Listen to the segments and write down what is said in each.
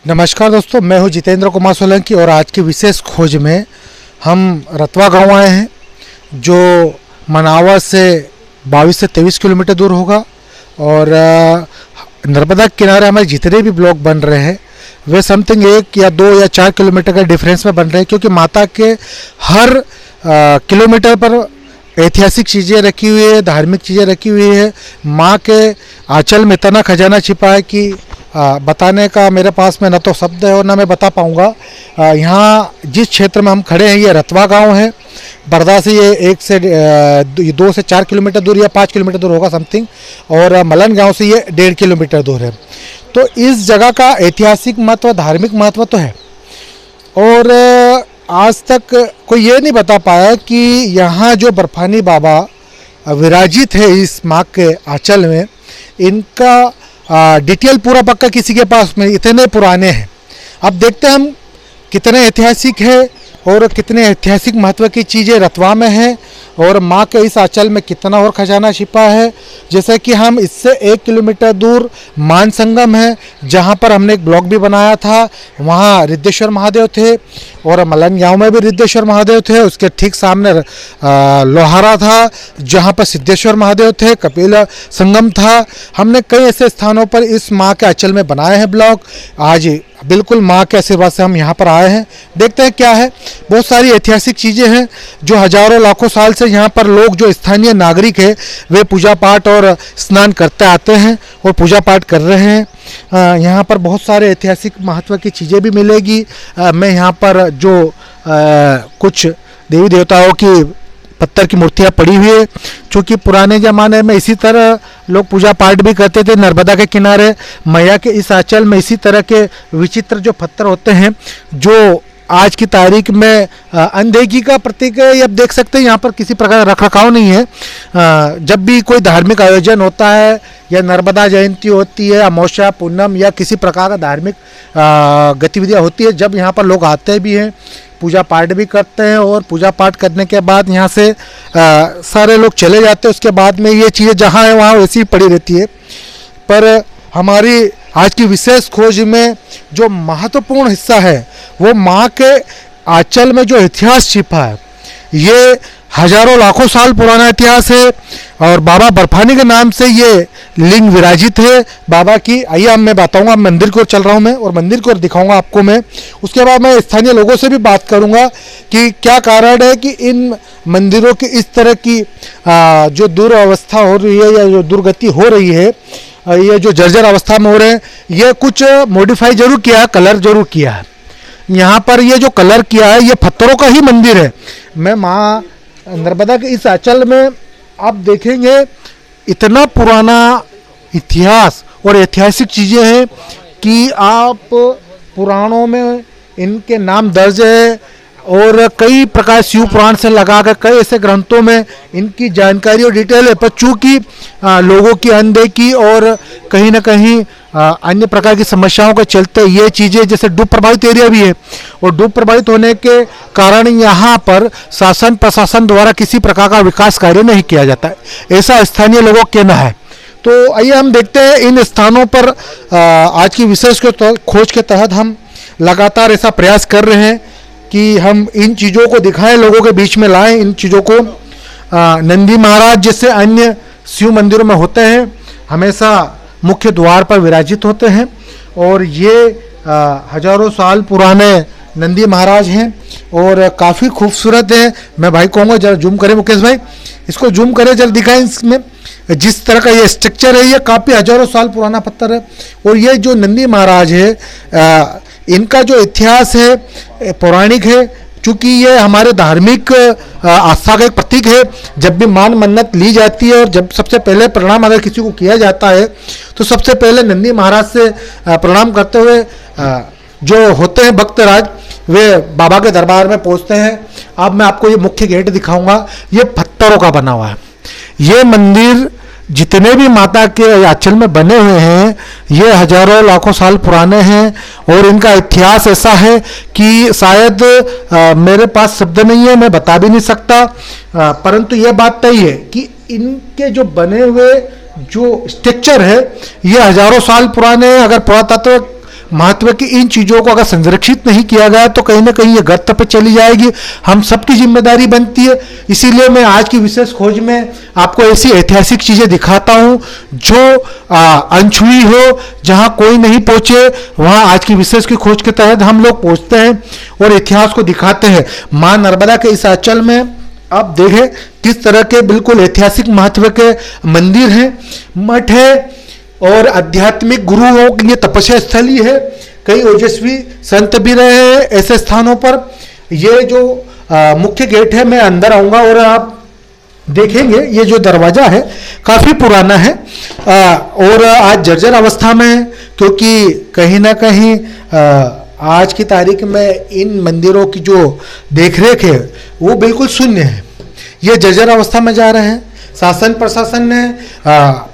नमस्कार दोस्तों, मैं हूं जितेंद्र कुमार सोलंकी और आज की विशेष खोज में हम रतवा गांव आए हैं जो मनावा से 22 से 23 किलोमीटर दूर होगा। और नर्मदा किनारे हमारे जितने भी ब्लॉक बन रहे हैं वे समथिंग 1 या 2 या 4 किलोमीटर का डिफरेंस में बन रहे हैं, क्योंकि माता के हर किलोमीटर पर ऐतिहासिक चीज़ें रखी हुई है, धार्मिक चीज़ें रखी हुई है। माँ के आंचल में इतना खजाना छिपा है कि बताने का मेरे पास में न तो शब्द है और ना मैं बता पाऊँगा। यहाँ जिस क्षेत्र में हम खड़े हैं ये रतवा गांव है। बरदा से ये 2 से 4 किलोमीटर दूर या 5 किलोमीटर दूर होगा समथिंग, और मलन गांव से ये 1.5 किलोमीटर दूर है। तो इस जगह का ऐतिहासिक महत्व, धार्मिक महत्व तो है। और आज तक कोई ये नहीं बता पाया कि यहाँ जो बर्फानी बाबा विराजित है इस माँ के आंचल में, इनका डिटेल पूरा पक्का किसी के पास में, इतने पुराने हैं। अब देखते हैं हम कितने ऐतिहासिक है और कितने ऐतिहासिक महत्व की चीज़ें रतवा में हैं और माँ के इस आंचल में कितना और खजाना छिपा है। जैसे कि हम इससे 1 किलोमीटर दूर मान संगम है जहाँ पर हमने एक ब्लॉग भी बनाया था, वहाँ रिद्धेश्वर महादेव थे, और मलन गाँव में भी रिद्धेश्वर महादेव थे। उसके ठीक सामने लोहारा था जहाँ पर सिद्धेश्वर महादेव थे, कपिल संगम था। हमने कई ऐसे स्थानों पर इस माँ के आंचल में बनाए हैं ब्लॉग। आज बिल्कुल माँ के आशीर्वाद से हम यहाँ पर आए हैं, देखते हैं क्या है। बहुत सारी ऐतिहासिक चीज़ें हैं जो हजारों लाखों साल से यहाँ पर लोग, जो स्थानीय नागरिक है, वे पूजा पाठ और स्नान करते आते हैं और पूजा पाठ कर रहे हैं। यहाँ पर बहुत सारे ऐतिहासिक महत्व की चीज़ें भी मिलेगी। मैं यहाँ पर जो कुछ देवी देवताओं की पत्थर की मूर्तियाँ पड़ी हुई है, क्योंकि पुराने ज़माने में इसी तरह लोग पूजा पाठ भी करते थे। नर्मदा के किनारे मैया के इस आंचल में इसी तरह के विचित्र जो पत्थर होते हैं, जो आज की तारीख में अनदेखी का प्रतीक है। अब देख सकते हैं यहाँ पर किसी प्रकार का रख रखाव नहीं है। जब भी कोई धार्मिक आयोजन होता है या नर्मदा जयंती होती है, अमावस्या, पूनम या किसी प्रकार का धार्मिक गतिविधियाँ होती है, जब यहाँ पर लोग आते भी हैं, पूजा पाठ भी करते हैं, और पूजा पाठ करने के बाद यहाँ से सारे लोग चले जाते हैं। उसके बाद में ये चीज़ें जहाँ है वहाँ वैसी ही पड़ी रहती है। पर हमारी आज की विशेष खोज में जो महत्वपूर्ण हिस्सा है वो माँ के आंचल में जो इतिहास छिपा है, ये हजारों लाखों साल पुराना इतिहास है। और बाबा बर्फानी के नाम से ये लिंग विराजित है बाबा की। आइए अब मैं बताऊंगा, मंदिर की ओर चल रहा हूँ मैं और मंदिर को दिखाऊंगा आपको मैं। उसके बाद मैं स्थानीय लोगों से भी बात करूंगा कि क्या कारण है कि इन मंदिरों की इस तरह की जो दुरावस्था हो रही है या जो दुर्गति हो रही है, ये जो जर्जर अवस्था में हो रहे हैं, ये कुछ मॉडिफाई जरूर किया है, कलर जरूर किया है। यहाँ पर ये जो कलर किया है ये पत्थरों का ही मंदिर है। मैं माँ नर्मदा के इस आंचल में आप देखेंगे इतना पुराना इतिहास और ऐतिहासिक चीज़ें हैं कि आप पुराणों में इनके नाम दर्ज है, और कई प्रकार शिव पुराण से लगा कर कई ऐसे ग्रंथों में इनकी जानकारी और डिटेल है। पर चूँकि लोगों की अनदेखी और कहीं ना कहीं अन्य प्रकार की समस्याओं के चलते ये चीज़ें, जैसे डूब प्रभावित एरिया भी है, और डूब प्रभावित होने के कारण यहाँ पर शासन प्रशासन द्वारा किसी प्रकार का विकास कार्य नहीं किया जाता है, ऐसा स्थानीय लोगों का कहना है। तो आइए हम देखते हैं इन स्थानों पर। आज की विशेष खोज के तहत हम लगातार ऐसा प्रयास कर रहे हैं कि हम इन चीज़ों को दिखाएं, लोगों के बीच में लाएं इन चीज़ों को। नंदी महाराज जैसे अन्य शिव मंदिरों में होते हैं, हमेशा मुख्य द्वार पर विराजित होते हैं, और ये हजारों साल पुराने नंदी महाराज हैं और काफ़ी खूबसूरत हैं। मैं भाई कहूँगा जरा जूम करें, मुकेश भाई इसको जूम करें, जरा दिखाएं। इसमें जिस तरह का ये स्ट्रक्चर है, ये काफ़ी हजारों साल पुराना पत्थर है। और ये जो नंदी महाराज है, इनका जो इतिहास है पौराणिक है, चूँकि ये हमारे धार्मिक आस्था का एक प्रतीक है। जब भी मान मन्नत ली जाती है और जब सबसे पहले प्रणाम अगर किसी को किया जाता है तो सबसे पहले नंदी महाराज से प्रणाम करते हुए जो होते हैं भक्तराज, वे बाबा के दरबार में पहुंचते हैं। अब मैं आपको ये मुख्य गेट दिखाऊंगा, ये पत्थरों का बना हुआ है। ये मंदिर जितने भी माता के आंचल में बने हुए हैं ये हजारों लाखों साल पुराने हैं, और इनका इतिहास ऐसा है कि शायद मेरे पास शब्द नहीं है, मैं बता भी नहीं सकता। परंतु ये बात तय है कि इनके जो बने हुए जो स्ट्रक्चर है ये हजारों साल पुराने हैं। अगर पुरातत्व महत्व की इन चीज़ों को अगर संरक्षित नहीं किया गया तो कहीं ना कहीं ये गर्त पे चली जाएगी, हम सबकी जिम्मेदारी बनती है। इसीलिए मैं आज की विशेष खोज में आपको ऐसी ऐतिहासिक चीज़ें दिखाता हूँ जो अनछुई हो, जहाँ कोई नहीं पहुँचे, वहाँ आज की विशेष की खोज के तहत हम लोग पहुँचते हैं और इतिहास को दिखाते हैं। माँ नर्मदा के इस आंचल में आप देखें किस तरह के बिल्कुल ऐतिहासिक महत्व के मंदिर हैं, मठ है और आध्यात्मिक गुरुओं की ये तपस्या स्थली है। कई ओजस्वी संत भी रहे हैं ऐसे स्थानों पर। ये जो मुख्य गेट है, मैं अंदर आऊँगा और आप देखेंगे ये जो दरवाज़ा है काफ़ी पुराना है और आज जर्जर अवस्था में है, क्योंकि कहीं ना कहीं आज की तारीख में इन मंदिरों की जो देखरेख है वो बिल्कुल शून्य है। ये जर्जर अवस्था में जा रहे हैं। शासन प्रशासन ने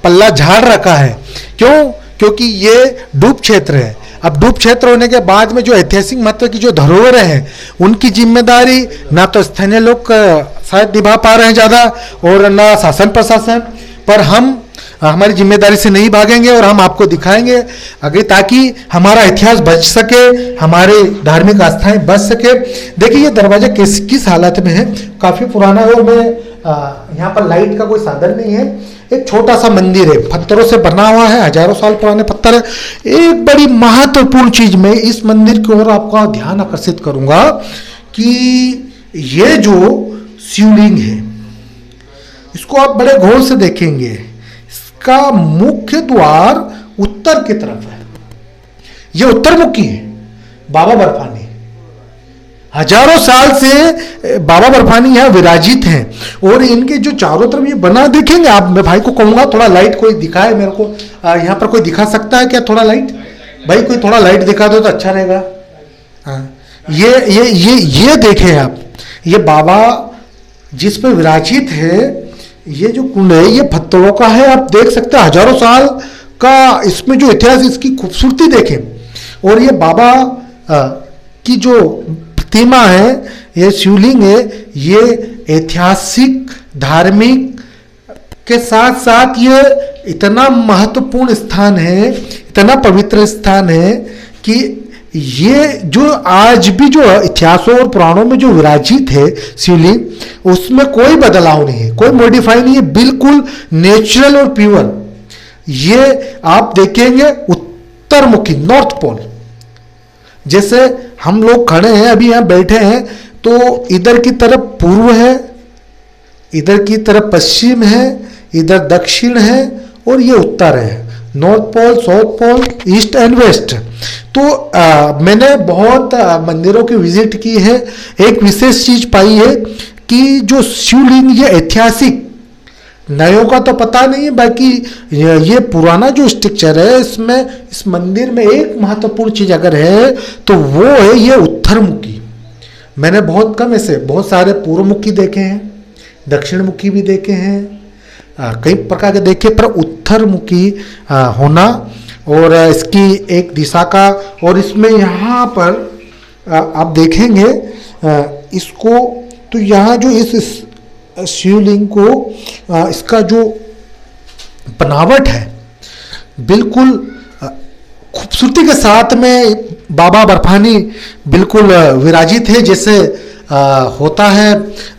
पल्ला झाड़ रखा है। क्यों? क्योंकि ये डूब क्षेत्र है। अब डूब क्षेत्र होने के बाद में जो ऐतिहासिक महत्व की जो धरोहरें हैं उनकी जिम्मेदारी ना तो स्थानीय लोग शायद निभा पा रहे हैं ज़्यादा और ना शासन प्रशासन, पर हम हमारी जिम्मेदारी से नहीं भागेंगे और हम आपको दिखाएंगे आगे, ताकि हमारा इतिहास बच सके, हमारे धार्मिक आस्थाएं बच सके। देखिए ये दरवाजा किस हालत में है, काफ़ी पुराना है और मैं यहाँ पर लाइट का कोई साधन नहीं है। एक छोटा सा मंदिर है, पत्थरों से बना हुआ है, हजारों साल पुराने पत्थर है। एक बड़ी महत्वपूर्ण चीज में इस मंदिर की ओर आपका ध्यान आकर्षित करूंगा कि ये जो शिवलिंग है इसको आप बड़े गौर से देखेंगे। इसका मुख्य द्वार उत्तर की तरफ है। ये उत्तरमुखी है। बाबा बर्फानी हजारों साल से बाबा बर्फानी यहाँ विराजित हैं और इनके जो चारों तरफ ये बना देखेंगे आप। मैं भाई को कहूँगा थोड़ा लाइट कोई दिखाए मेरे को, यहाँ पर कोई दिखा सकता है क्या थोड़ा लाइट? भाई कोई थोड़ा लाइट दिखा दो तो अच्छा रहेगा। हाँ, ये देखें आप, ये बाबा जिस पे विराजित है, ये जो कुंड है ये पत्थरों का है। आप देख सकते हैं हजारों साल का इसमें जो इतिहास, इसकी खूबसूरती देखें। और ये बाबा की जो प्रतिमा है, ये शिवलिंग है, ये ऐतिहासिक धार्मिक के साथ साथ ये इतना महत्वपूर्ण स्थान है, इतना पवित्र स्थान है कि ये जो आज भी जो इतिहासों और पुराणों में जो विराजित है शिवलिंग, उसमें कोई बदलाव नहीं है, कोई मॉडिफाई नहीं है, बिल्कुल नेचुरल और प्योर। ये आप देखेंगे उत्तरमुखी, नॉर्थ पोल। जैसे हम लोग खड़े हैं अभी यहाँ बैठे हैं तो इधर की तरफ पूर्व है, इधर की तरफ पश्चिम है, इधर दक्षिण है और ये उत्तर है। North pole, south pole, east and west. तो मैंने बहुत मंदिरों की विजिट की है। एक विशेष चीज पाई है कि जो शिवलिंग ये ऐतिहासिक, नयों का तो पता नहीं है, बाकी ये पुराना जो स्ट्रक्चर है इसमें, इस मंदिर में एक महत्वपूर्ण चीज अगर है तो वो है ये उत्तरमुखी। मैंने बहुत कम ऐसे बहुत सारे पूर्वमुखी देखे हैं, दक्षिणमुखी भी देखे हैं, कई प्रकार के देखे, पर उत्तरमुखी होना और इसकी एक दिशा का, और इसमें यहाँ पर आप देखेंगे इसको, तो यहाँ जो इस शिवलिंग को इसका जो बनावट है बिल्कुल खूबसूरती के साथ में बाबा बर्फानी बिल्कुल विराजित है। जैसे होता है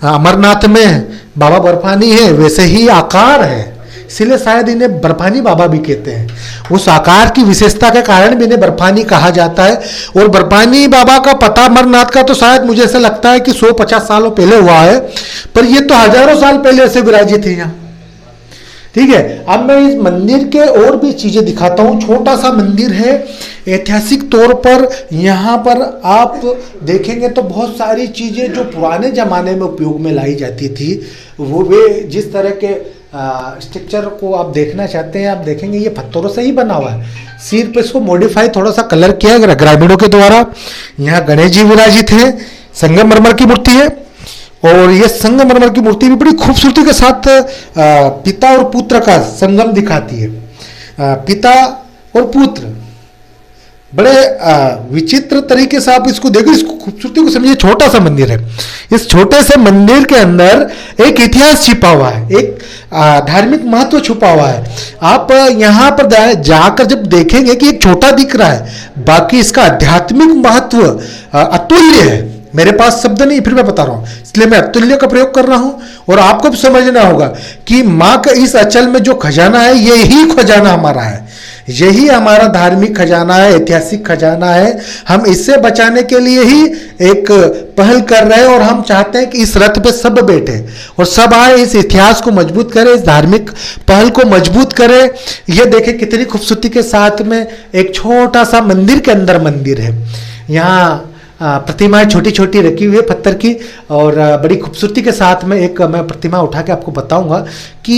अमरनाथ में बाबा बर्फानी है, वैसे ही आकार है, इसलिए शायद इन्हें बर्फानी बाबा भी कहते हैं। उस आकार की विशेषता के कारण भी इन्हें बर्फानी कहा जाता है। और बर्फानी बाबा का पता अमरनाथ का तो शायद मुझे ऐसा लगता है कि 150 सालों पहले हुआ है, पर ये तो हजारों साल पहले से विराजित है यहाँ। ठीक है, अब मैं इस मंदिर के और भी चीजें दिखाता हूँ। छोटा सा मंदिर है, ऐतिहासिक तौर पर यहाँ पर आप देखेंगे तो बहुत सारी चीजें जो पुराने जमाने में उपयोग में लाई जाती थी, वो वे जिस तरह के स्ट्रक्चर को आप देखना चाहते हैं, आप देखेंगे ये पत्थरों से ही बना हुआ है। सिर पे इसको मॉडिफाई थोड़ा सा कलर किया है ग्रामीणों के द्वारा। यहाँ गणेश जी विराजित है, संगमरमर की मूर्ति है, और ये संगमरमर की मूर्ति भी बड़ी खूबसूरती के साथ पिता और पुत्र का संगम दिखाती है। पिता और पुत्र बड़े विचित्र तरीके से आप इसको देखो, इसको खूबसूरती को समझिए। छोटा सा मंदिर है, इस छोटे से मंदिर के अंदर एक इतिहास छिपा हुआ है, एक धार्मिक महत्व छुपा हुआ है। आप यहाँ पर जाकर जब देखेंगे कि एक छोटा दिख रहा है, बाकी इसका आध्यात्मिक महत्व अतुल्य है। मेरे पास शब्द नहीं, फिर मैं बता रहा हूं, इसलिए मैं अतुल्य का प्रयोग कर रहा हूं। और आपको भी समझना होगा कि मां का इस अचल में जो खजाना है, यही खजाना हमारा है, यही हमारा धार्मिक खजाना है, ऐतिहासिक खजाना है। हम इससे बचाने के लिए ही एक पहल कर रहे हैं और हम चाहते हैं कि इस रथ पे सब बैठे और सब आए, इस इतिहास को मजबूत करें, इस धार्मिक पहल को मजबूत करें। ये देखें कितनी खूबसूरती के साथ में एक छोटा सा मंदिर के अंदर मंदिर है। यहाँ प्रतिमाएं छोटी छोटी रखी हुई है पत्थर की, और बड़ी खूबसूरती के साथ में एक मैं प्रतिमा उठा के आपको बताऊंगा कि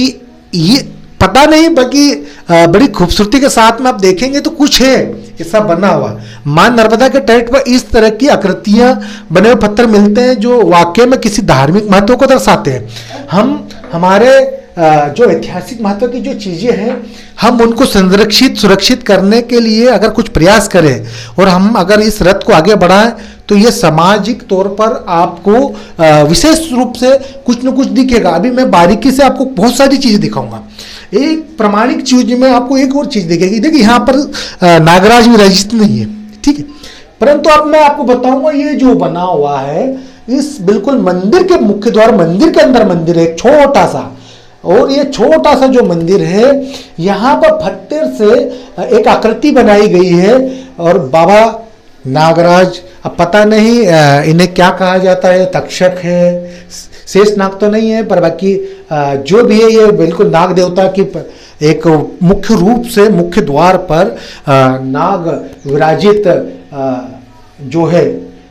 ये पता नहीं, बाकी बड़ी खूबसूरती के साथ में आप देखेंगे तो कुछ है ऐसा बना हुआ। मां नर्मदा के तट पर इस तरह की आकृतियां बने हुए पत्थर मिलते हैं जो वाकई में किसी धार्मिक महत्व को दर्शाते हैं। हम हमारे जो ऐतिहासिक महत्व की जो चीजें हैं, हम उनको संरक्षित सुरक्षित करने के लिए अगर कुछ प्रयास करें और हम अगर इस रथ को आगे बढ़ाएं, तो ये सामाजिक तौर पर आपको विशेष रूप से कुछ न कुछ दिखेगा। अभी मैं बारीकी से आपको बहुत सारी चीजें दिखाऊंगा। एक प्रमाणिक चीज में आपको एक और चीज दिखेगी। देखिए यहाँ पर नागराज विराजित नहीं है, ठीक है, परंतु अब मैं आपको बताऊंगा ये जो बना हुआ है इस बिल्कुल मंदिर के मुख्य द्वार, मंदिर के अंदर मंदिर है छोटा सा, और ये छोटा सा जो मंदिर है यहाँ पर पत्थर से एक आकृति बनाई गई है। और बाबा नागराज, अब पता नहीं इन्हें क्या कहा जाता है, तक्षक है, शेष नाग तो नहीं है, पर बाकी जो भी है ये बिल्कुल नाग देवता की एक मुख्य रूप से मुख्य द्वार पर नाग विराजित जो है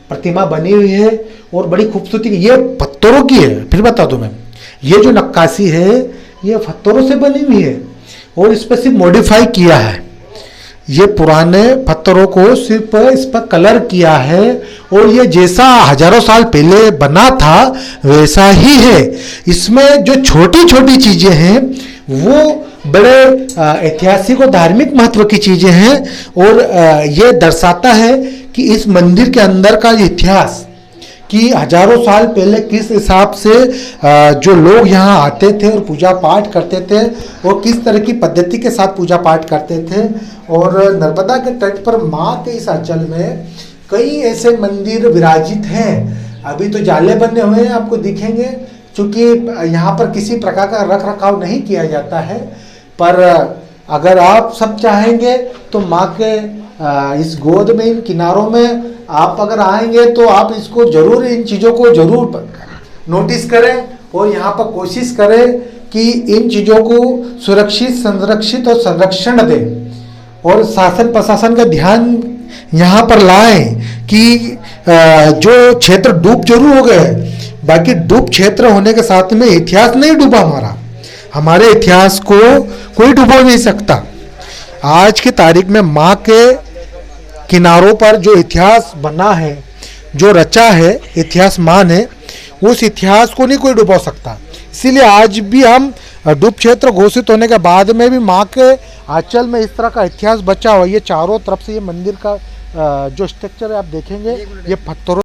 प्रतिमा बनी हुई है और बड़ी खूबसूरती की। ये पत्थरों की है, फिर बता दूं मैं, ये जो नक्काशी है ये पत्थरों से बनी हुई है और इस पर सिर्फ मॉडिफाई किया है। ये पुराने पत्थरों को सिर्फ इस पर कलर किया है और ये जैसा हजारों साल पहले बना था वैसा ही है। इसमें जो छोटी छोटी चीजें हैं वो बड़े ऐतिहासिक और धार्मिक महत्व की चीजें हैं और ये दर्शाता है कि इस मंदिर के अंदर का इतिहास, कि हजारों साल पहले किस हिसाब से जो लोग यहाँ आते थे और पूजा पाठ करते थे और किस तरह की पद्धति के साथ पूजा पाठ करते थे। और नर्मदा के तट पर माँ के इस अंचल में कई ऐसे मंदिर विराजित हैं। अभी तो जाले बने हुए हैं, आपको दिखेंगे, क्योंकि यहाँ पर किसी प्रकार का रख रखाव नहीं किया जाता है। पर अगर आप सब चाहेंगे तो माँ के इस गोद में, इन किनारों में आप अगर आएंगे तो आप इसको जरूर, इन चीज़ों को जरूर नोटिस करें और यहाँ पर कोशिश करें कि इन चीज़ों को सुरक्षित, संरक्षित और संरक्षण दें और शासन प्रशासन का ध्यान यहाँ पर लाएं कि जो क्षेत्र डूब जरूर हो गए, बाकी डूब क्षेत्र होने के साथ में इतिहास नहीं डूबा हमारा, हमारे इतिहास को कोई डुबो नहीं सकता। आज की तारीख में माँ के किनारों पर जो इतिहास बना है, जो रचा है इतिहास माँ ने, उस इतिहास को नहीं कोई डुबो सकता। इसीलिए आज भी हम डूब क्षेत्र घोषित होने के बाद में भी माँ के आंचल में इस तरह का इतिहास बचा हुआ। ये चारों तरफ से ये मंदिर का जो स्ट्रक्चर है आप देखेंगे, ये पत्थरों